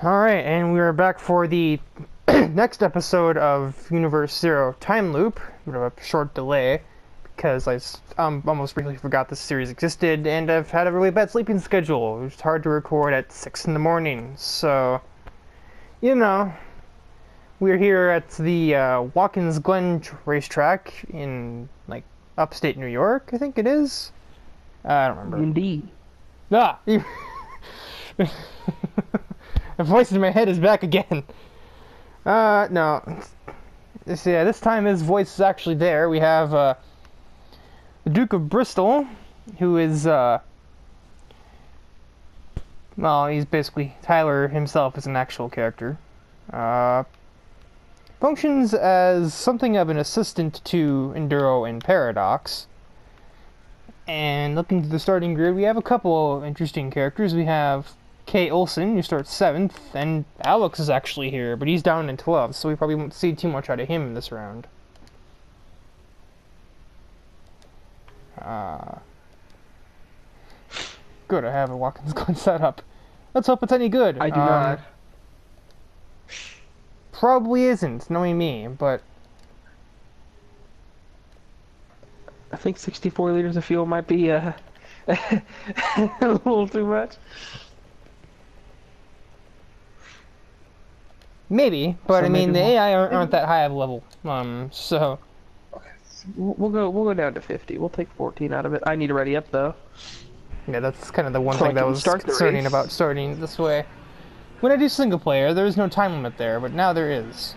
Alright, and we are back for the next episode of Universe Zero Time Loop. Bit of a short delay because I almost briefly forgot this series existed, and I've had a really bad sleeping schedule. It's hard to record at 6 in the morning, so, you know, we're here at the Watkins Glen racetrack in, like, upstate New York, I think it is? I don't remember. Indeed. Ah! The voice in my head is back again. No. This time his voice is actually there. We have, the Duke of Bristol, who is, well, he's basically Tyler himself as an actual character. Functions as something of an assistant to Enduro and Paradox. And looking to the starting grid, we have a couple interesting characters. We have K. Olsen, who starts 7th, and Aleks is actually here, but he's down in 12th, so we probably won't see too much out of him this round. Good, I have a Watkins Glen set up. Let's hope it's any good. I do not. Probably isn't, knowing me, but I think 64 liters of fuel might be a little too much. maybe. But So I mean, the maybe AI aren't that high of a level, so We'll go down to 50. We'll take 14 out of it. I need to ready up though. yeah, that's kind of the one So I thing that can was start the concerning race. about starting this way. When I do single player, there is no time limit there, but now there is.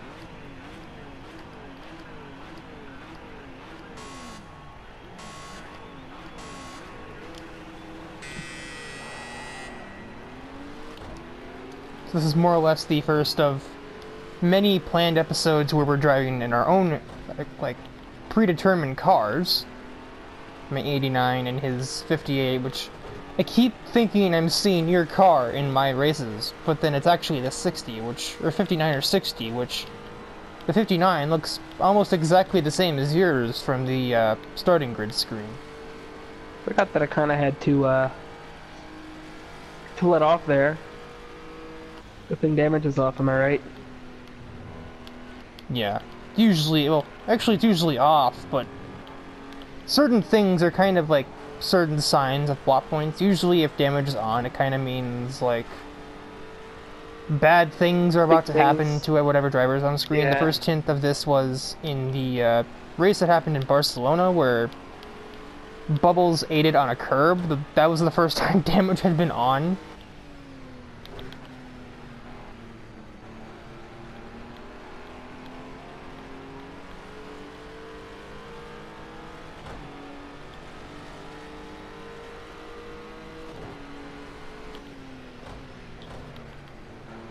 So this is more or less the first of many planned episodes where we're driving in our own, like, predetermined cars. My 89 and his 58, which I keep thinking I'm seeing your car in my races, but then it's actually the 60, or 59 or 60, which the 59 looks almost exactly the same as yours from the starting grid screen. Forgot that I kind of had to let off there. The thing damages off, am I right? Yeah. Usually, well, actually it's usually off, but certain things are kind of like certain signs of plot points. Usually if damage is on, it kind of means, like, bad things are about to happen to whatever driver is on screen. Yeah. The first hint of this was in the race that happened in Barcelona, where Bubbles aided on a curb. That was the first time damage had been on.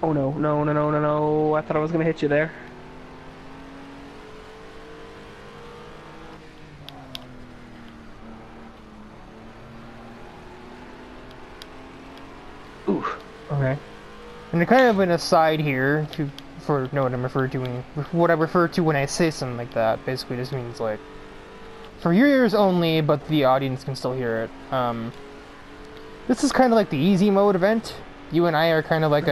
Oh no, no, no, no, no, no. I thought I was gonna hit you there. Ooh, okay. And kind of an aside here, for what I'm what I refer to when I say something like that, basically just means, like, for your ears only, but the audience can still hear it. This is kind of like the easy mode event. You and I are kind of like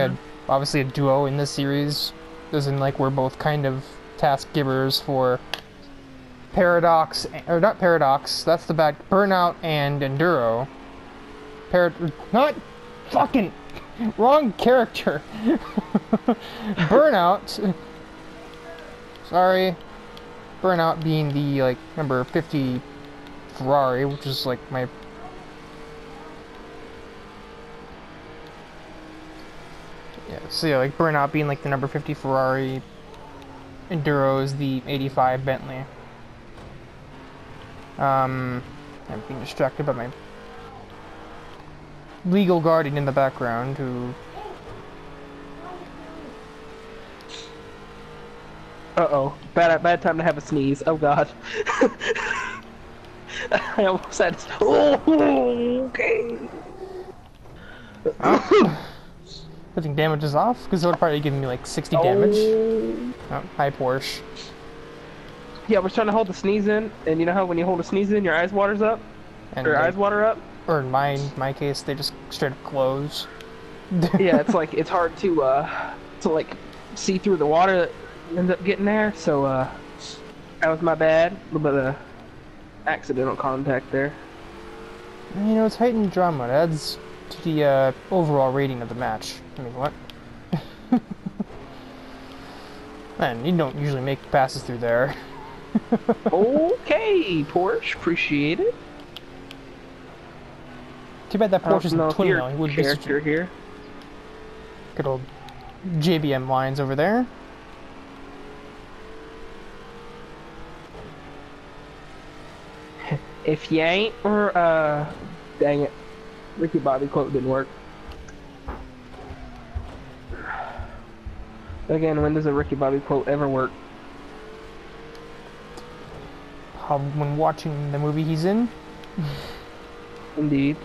obviously a duo in this series, as in, like, we're both kind of task givers for Paradox, or not Paradox, that's the bad, Burnout and Enduro. Not fucking wrong character. Burnout. Sorry. Burnout being the, like, number 50 Ferrari, which is, like, my... Yeah, so yeah, like, Burnout being, like, the number 50 Ferrari. Enduro is the 85 Bentley. I'm being distracted by my legal guardian in the background, who... Uh-oh. Bad time to have a sneeze. Oh god. I almost had to... Oh, okay. Putting damage is off, because it would probably give me like 60 damage. Oh, hi Porsche. Yeah, we're trying to hold the sneeze in, and you know how when you hold a sneeze in, your eyes waters up? And Or your they, eyes water up? or in my case, they just straight up close. Yeah, it's like it's hard to like see through the water that ends up getting there. So that was my bad. A little bit of accidental contact there. You know, it's heightened drama. It adds to the overall rating of the match. I mean, what? Man, you don't usually make passes through there. Okay, Porsche, appreciate it. Too bad that Porsche isn't twin now. He would be such a here. good old JBM lines over there. If you ain't, or dang it, Ricky Bobby quote didn't work. Again, when does a Ricky Bobby quote ever work? When watching the movie he's in. Indeed.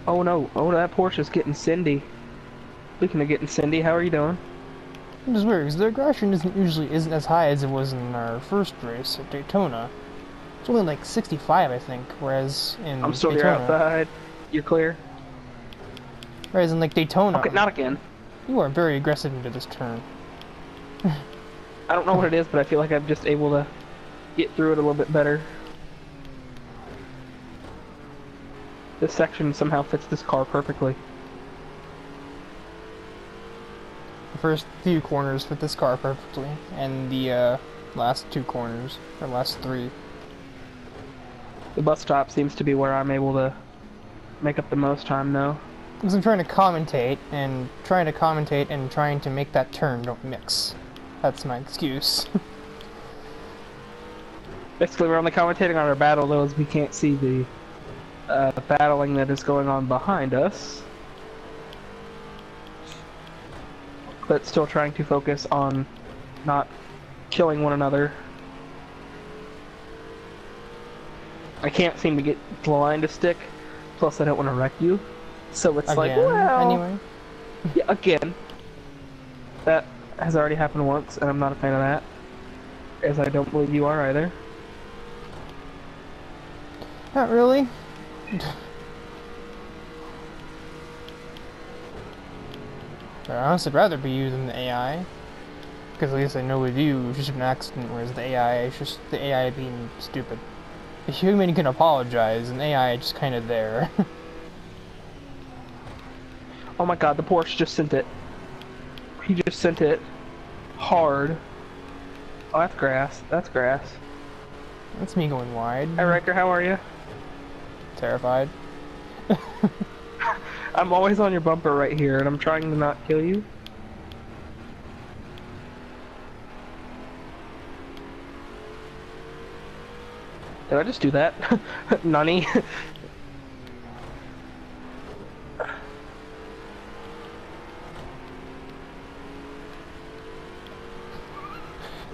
Oh no, oh that Porsche's getting Cindy. Speaking of getting Cindy, how are you doing? Which is weird, because the aggression isn't as high as it was in our first race at Daytona. It's only like 65, I think, whereas in I'm still Daytona, here outside. You're clear? whereas in like Daytona, Okay, not again. you are very aggressive into this turn. I don't know what it is, but I feel like I'm just able to get through it a little bit better. This section somehow fits this car perfectly. The first few corners fit this car perfectly, and the last two corners, or last three. The bus stop seems to be where I'm able to make up the most time though. Because I'm trying to commentate, and trying to make that turn don't mix. That's my excuse. Basically, we're only commentating on our battle though, as we can't see the battling that is going on behind us. But still trying to focus on not killing one another. I can't seem to get the line to stick, plus I don't want to wreck you. So it's Again, like, well... anyway. Yeah, again. That has already happened once, and I'm not a fan of that. As I don't believe you are either. Not really. I'd honestly rather be you than the AI. Because at least I know with you, it's just an accident, whereas the AI is just the AI being stupid. A human can apologize, and AI just kind of there. Oh my god, the Porsche just sent it. He just sent it hard. Oh, that's grass. That's grass. That's me going wide. Hi, Riker, how are you? Terrified. I'm always on your bumper right here, and I'm trying to not kill you. Did I just do that? Nani?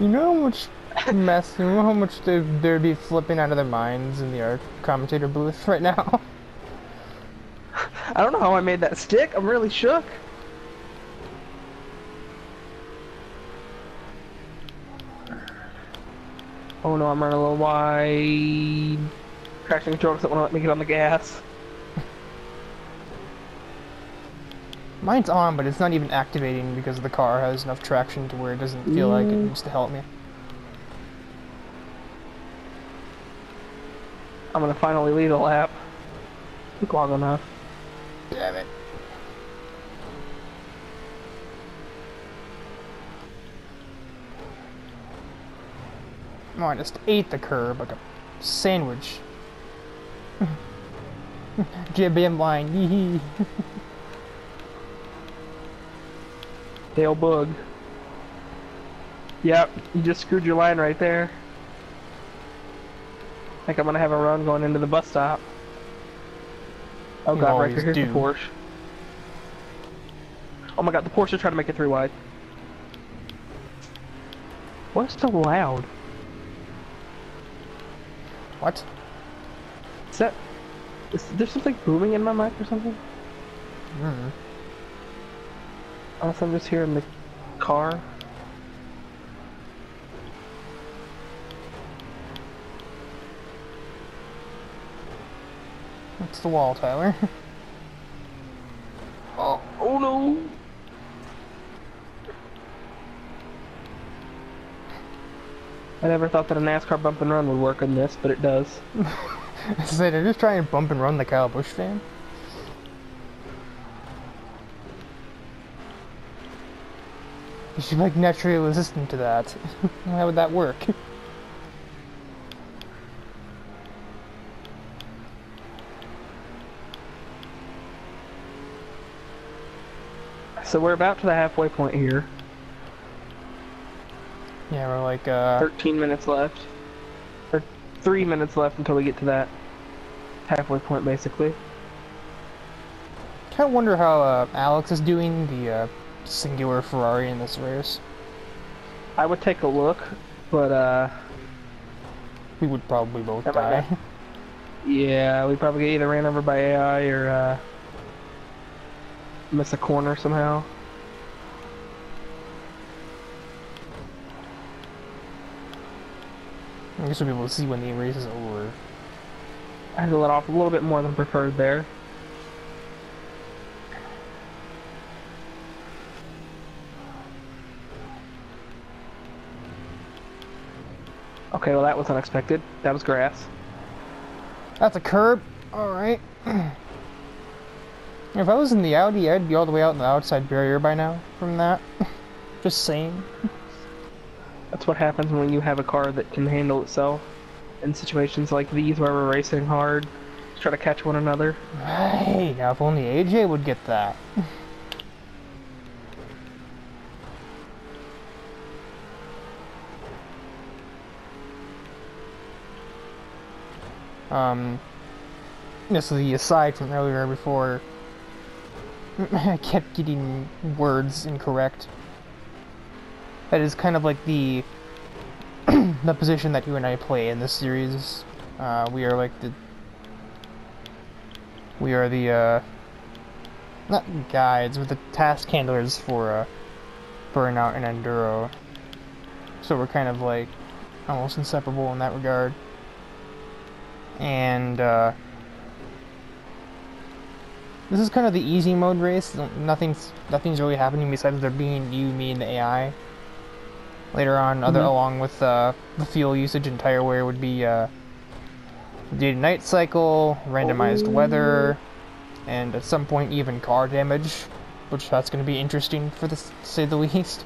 You know how much mess, you know how much they'd be flipping out of their minds in the commentator booth right now? I don't know how I made that stick. I'm really shook. Oh no, I'm running a little wide. Traction control doesn't want to let me get on the gas. Mine's on, but it's not even activating because the car has enough traction to where it doesn't feel like it needs to help me. I'm gonna finally lead a lap. Took long enough. Damn it. Oh, I just ate the curb like a sandwich. JBM line, yee hee. Dale Bug. Yep, you just screwed your line right there. I think I'm gonna have a run going into the bus stop. Oh god, right here's the Porsche. Oh my god, the Porsche is trying to make it 3 wide. What's so loud? What? Is there something booming in my mic or something? Unless I'm just hearing the car. It's the wall, Tyler. Oh no! I never thought that a NASCAR bump and run would work on this, but it does. I said, they're just trying to bump and run the Kyle Busch fan. You should be like naturally resistant to that. How would that work? So we're about to the halfway point here. Yeah, we're like 13 minutes left. Or 3 minutes left until we get to that halfway point, basically. kind of wonder how Aleks is doing, the singular Ferrari in this race. I would take a look, but We would probably both die. yeah, we probably get either ran over by AI or miss a corner somehow. I guess we'll be able to see when the race is over. I had to let off a little bit more than preferred there. Okay, well that was unexpected. That was grass. That's a curb. Alright. If I was in the Audi, I'd be all the way out in the outside barrier by now from that. Just saying. That's what happens when you have a car that can handle itself in situations like these where we're racing hard to try to catch one another. Hey, now if only AJ would get that. This is the aside from earlier before I kept getting words incorrect. That is kind of like the the position that you and I play in this series. We are like the not guides, but the task handlers for Burnout and Enduro. So we're kind of like almost inseparable in that regard. And this is kind of the easy mode race. Nothing's really happening besides there being you, me, and the AI. Later on, along with the fuel usage and tire wear would be day-to-night cycle, randomized weather, and at some point even car damage, which that's going to be interesting for to say the least.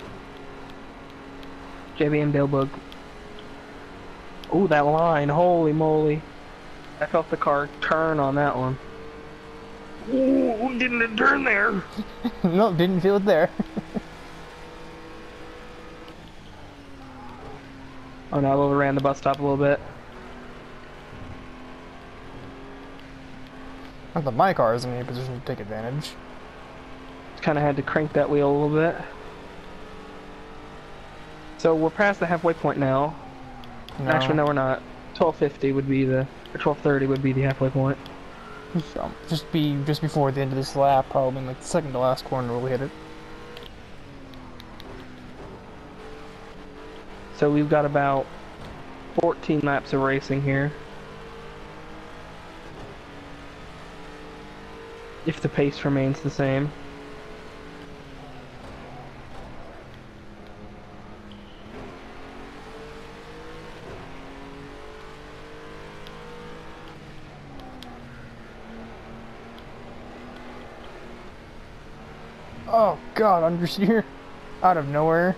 JBM Dalebug. Ooh, that line, holy moly. I felt the car turn on that one. Ooh, didn't it turn there? No, didn't feel it there. Oh no, I overran the bus stop a little bit. Not that my car is in any position to take advantage. Kind of had to crank that wheel a little bit. So we're past the halfway point now. No. Actually, no, we're not. 12:50 would be the, or 12:30 would be the halfway point. So, just before the end of this lap, probably in like the second to last corner we'll hit it. So we've got about 14 laps of racing here. If the pace remains the same. Oh god, understeer. Out of nowhere.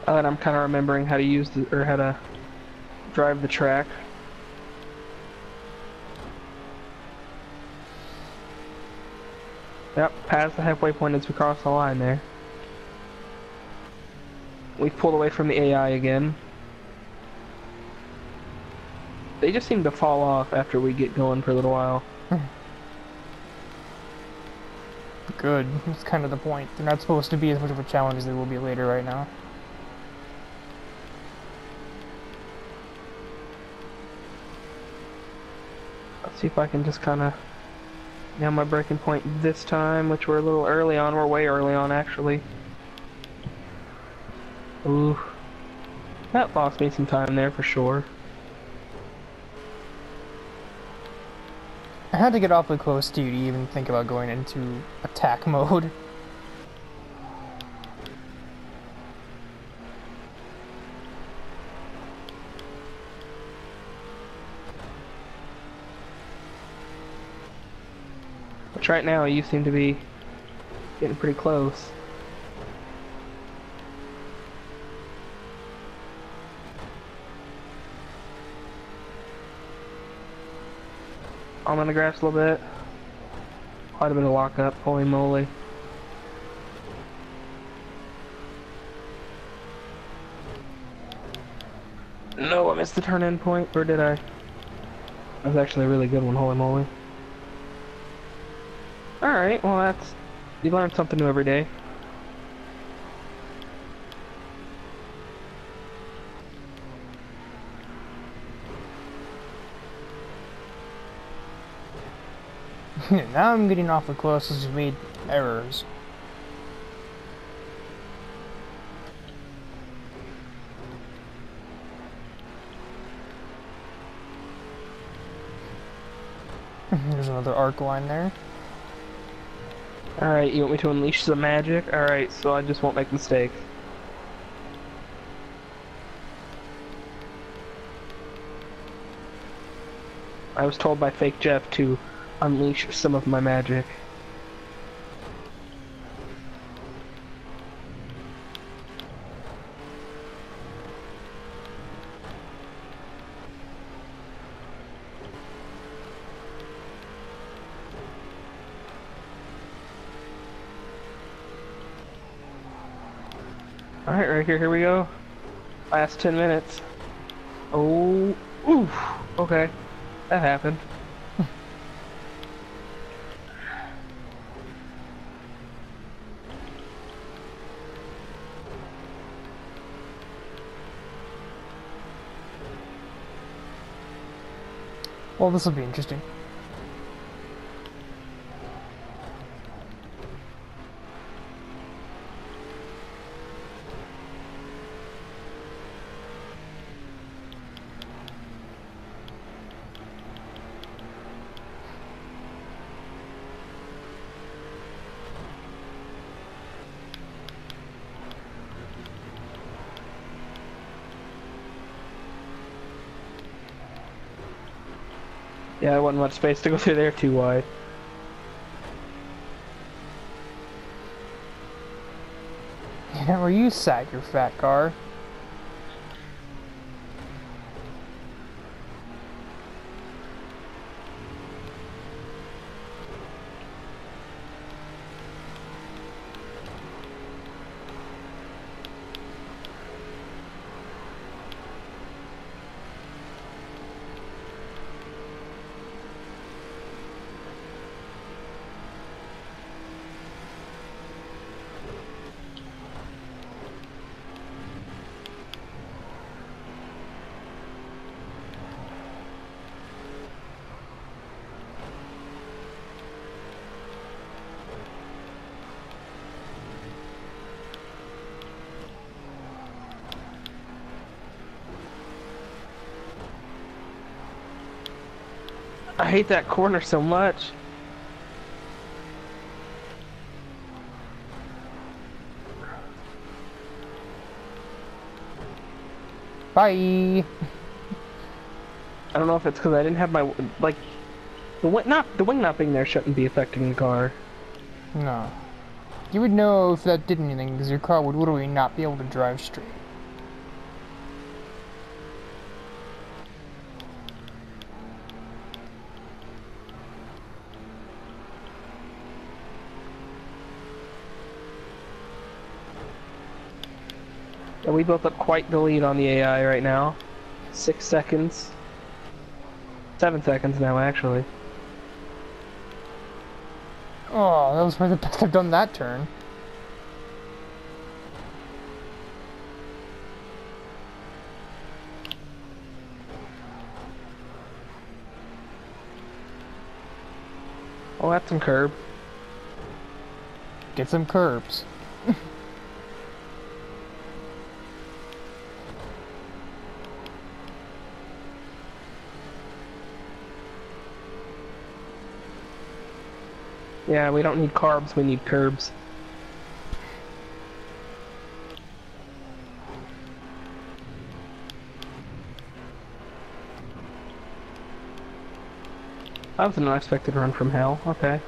And I'm kind of remembering how to use the, or how to drive the track. Yep, past the halfway point as we cross the line there. We've pulled away from the AI again. They just seem to fall off after we get going for a little while. Good. That's kind of the point. They're not supposed to be as much of a challenge as they will be later right now. Let's see if I can just kind of nail my breaking point this time, which we're a little early on. We're way early on, actually. Ooh. That lost me some time there for sure. I had to get awfully close to you to even think about going into attack mode. Which right now you seem to be getting pretty close. I'm on the grass a little bit. Quite a bit of lockup, holy moly. No, I missed the turn-in point, or did I? That was actually a really good one, holy moly. Alright, well that's... You learn something new every day. Now I'm getting awfully close as we made errors. There's another arc line there. Alright, you want me to unleash some magic? Alright, so I just won't make mistakes. I was told by Fake Jeff to unleash some of my magic. Alright, right here we go. Last 10 minutes. Oh, oof, okay. That happened. Well, this will be interesting. Yeah, there wasn't much space to go through there too wide. Yeah, where you sat, your fat car. I hate that corner so much. Bye! I don't know if it's because I didn't have my, like, the wing not being there shouldn't be affecting the car. No. You would know if that did anything, because your car would literally not be able to drive straight. Yeah, we built up quite the lead on the AI right now. 6 seconds. 7 seconds now, actually. Oh, that was probably the best I've done that turn. Oh, that's some curb. Get some curbs. Yeah, we don't need carbs, we need curbs. That was an unexpected run from hell. Okay.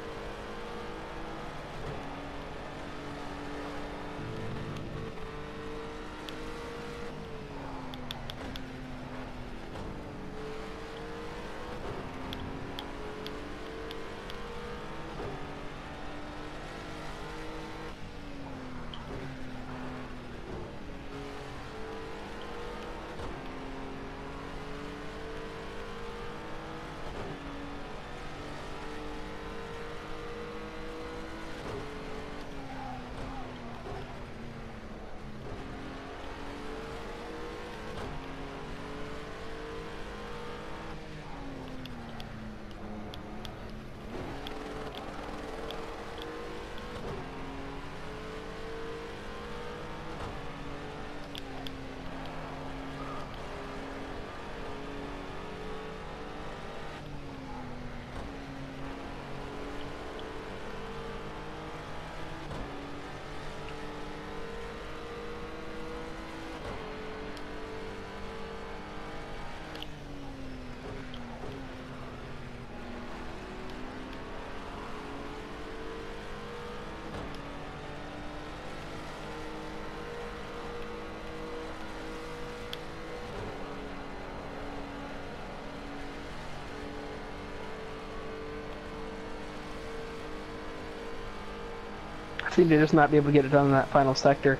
I seem to just not be able to get it done in that final sector.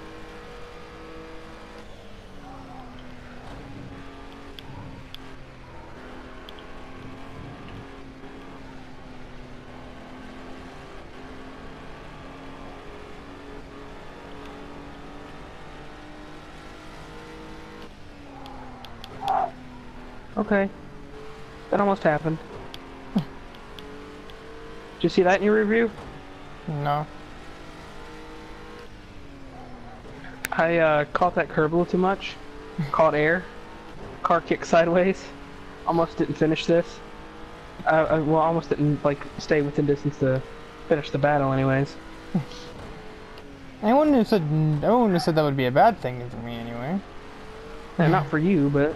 Okay. That almost happened. Did you see that in your review? No. I caught that curb a little too much. Caught air. Car kicked sideways. Almost didn't finish this. Well, almost didn't like stay within distance to finish the battle, anyways. I wouldn't have said that would be a bad thing for me anyway. And not for you, but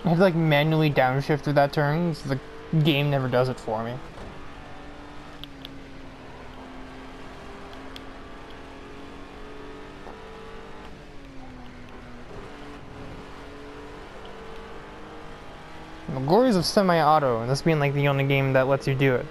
I have to like manually downshift through that turn, so the game never does it for me. The glories of semi-auto, and this being like the only game that lets you do it.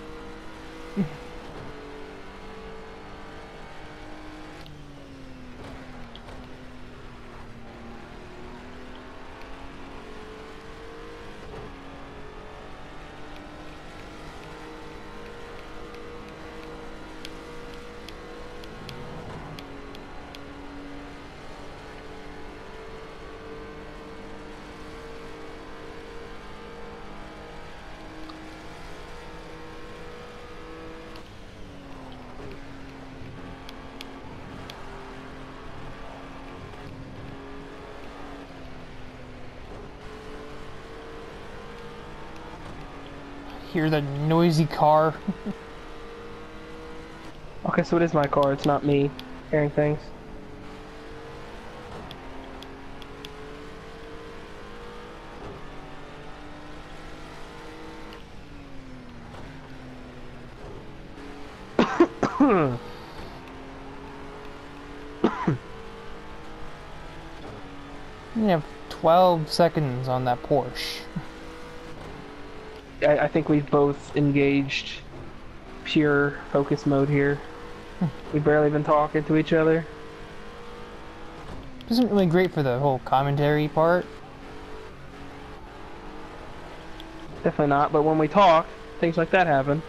Hear that noisy car. okay, so it is my car, it's not me hearing things. You have 12 seconds on that Porsche. I think we've both engaged pure focus mode here. We've barely been talking to each other. Isn't really great for the whole commentary part. Definitely not, but when we talk, things like that happen.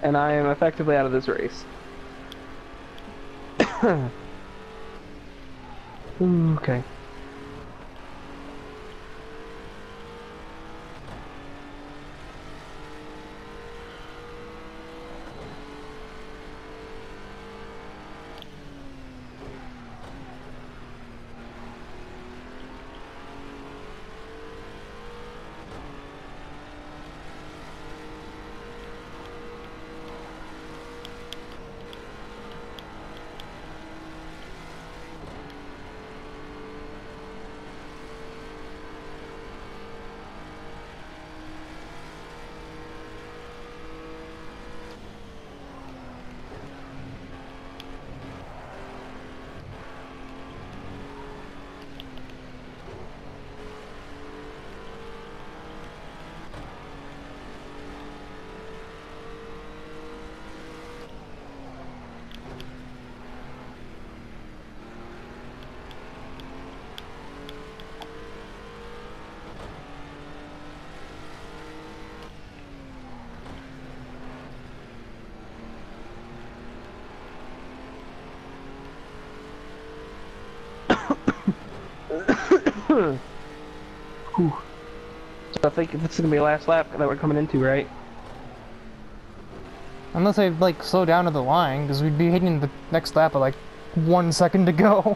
And I am effectively out of this race. Ooh, okay. Whew. So I think this is gonna be the last lap that we're coming into, right? Unless they like slow down to the line, because we'd be hitting the next lap at like 1 second to go.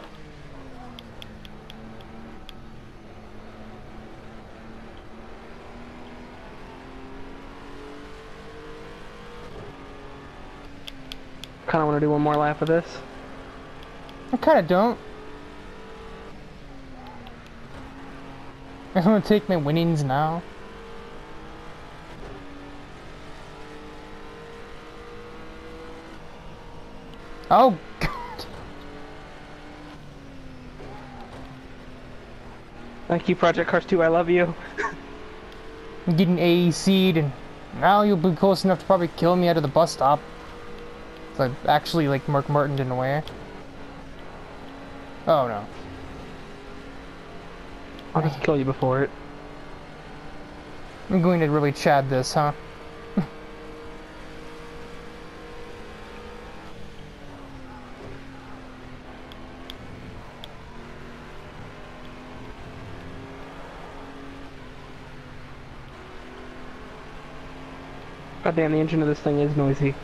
Kind of want to do one more lap of this. I kind of don't. I'm gonna take my winnings now. Oh, God. Thank you, Project Cars 2. I love you. I'm getting AEC'd, and now you'll be close enough to probably kill me out of the bus stop. So I actually, like, Mark Martin in a way. Oh, no. I'll just kill you before it. I'm going to really chad this, huh? God damn, the engine of this thing is noisy.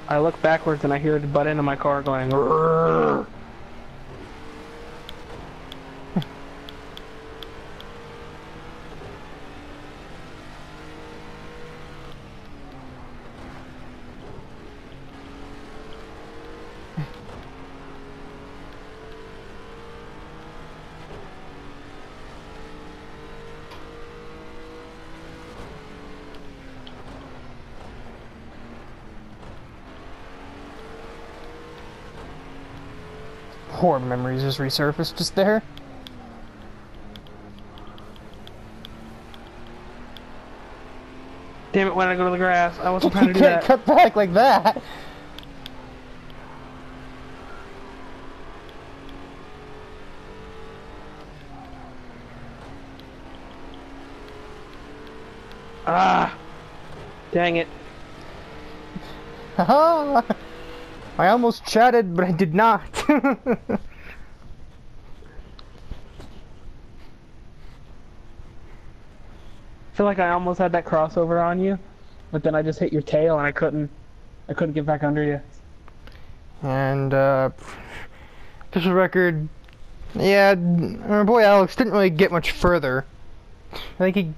I look backwards and I hear the butt end of my car going. Rrrr. Horrible memories just resurfaced just there. Damn it, when I go to the grass, I wasn't trying to You do can't that. cut back like that. Ah! Dang it. Haha! I almost chatted, but I did not. I feel like I almost had that crossover on you, but then I just hit your tail and I couldn't get back under you. And, official record, yeah, our boy Alex didn't really get much further. I think he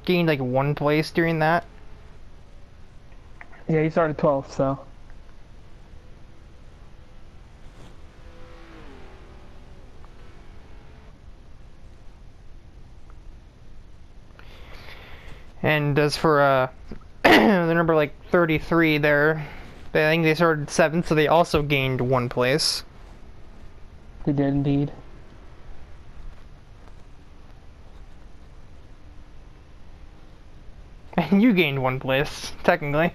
gained like 1 place during that. Yeah, you started 12th, so. And as for, the number like 33 there, I think they started 7th, so they also gained 1 place. They did indeed. And you gained 1 place, technically.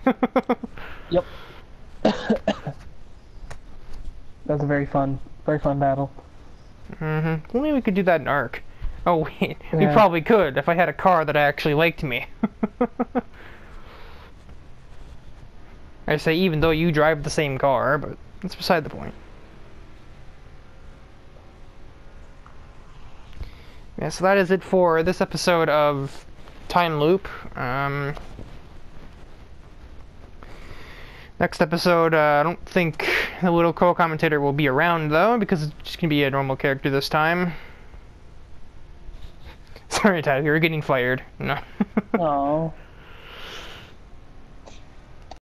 Yep. That was a very fun battle. Mm-hmm. Only we could do that in Ark. Oh wait, we Yeah. probably could if I had a car that actually liked me. I say even though you drive the same car, but that's beside the point. Yeah, so that is it for this episode of Time Loop. Next episode, I don't think the little co-commentator will be around though, because it's just gonna be a normal character this time. Sorry, Tyler, you're getting fired. No. Oh.